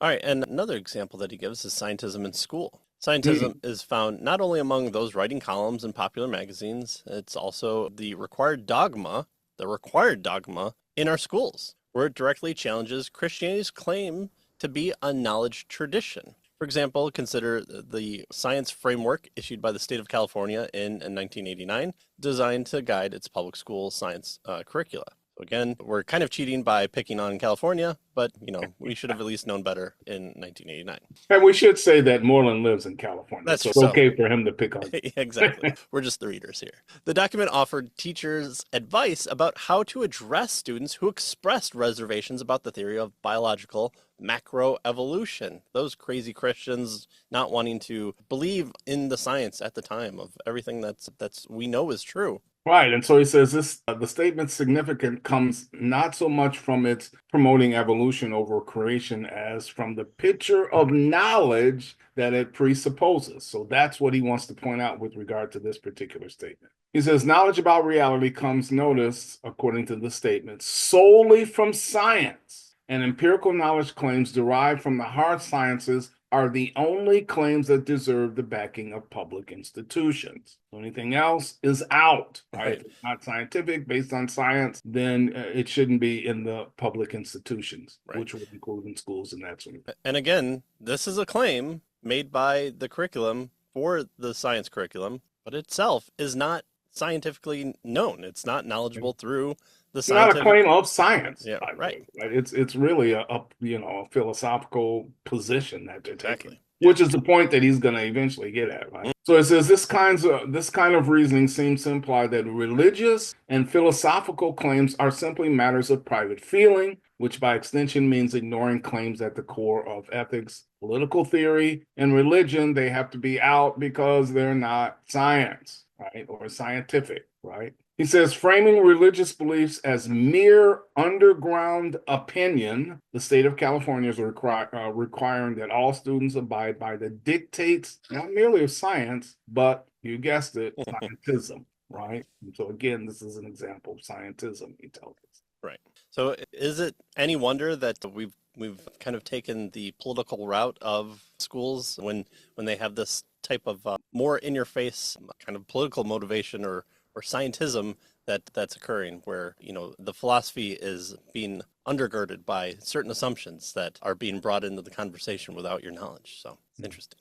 All right, and another example that he gives is scientism in school. Scientism Mm. is found not only among those writing columns in popular magazines, it's also the required dogma in our schools, where it directly challenges Christianity's claim to be a knowledge tradition. For example, consider the science framework issued by the state of California in 1989, designed to guide its public school science curricula. So again, we're kind of cheating by picking on California, but we should have at least known better in 1989. And we should say that Moreland lives in California, That's so it's so. okay for him to pick on. Exactly. We're just the readers here. The document offered teachers advice about how to address students who expressed reservations about the theory of biological macroevolution. Those crazy Christians not wanting to believe in the science at the time of everything that's we know is true. Right, and so he says the statement's significant comes not so much from its promoting evolution over creation as from the picture of knowledge that it presupposes. So that's what he wants to point out with regard to this particular statement. He says knowledge about reality comes, notice, according to the statement, solely from science, and empirical knowledge claims derived from the hard sciences are the only claims that deserve the backing of public institutions. So anything else is out, right? Right. If it's not scientific, based on science, then it shouldn't be in the public institutions, Right. which would include in schools and that sort of thing. And again, this is a claim made by the curriculum for the science curriculum, but itself is not scientifically known. It's not knowledgeable through the It's not a scientific. claim of science, Yeah, by the right. way, right? It's really a philosophical position that they're taking. Exactly. Which is the point that he's going to eventually get at, right? So it says this kind of reasoning seems to imply that religious and philosophical claims are simply matters of private feeling, which by extension means ignoring claims at the core of ethics, political theory, and religion. They have to be out because they're not science, right? Or scientific, right? He says, framing religious beliefs as mere underground opinion, the state of California is requiring that all students abide by the dictates, not merely of science, but you guessed it, scientism, right? And so again, this is an example of scientism, he tells us. Right. So is it any wonder that we've kind of taken the political route of schools when they have this type of more in your face kind of political motivation or scientism that's occurring where, the philosophy is being undergirded by certain assumptions that are being brought into the conversation without your knowledge. So it's interesting.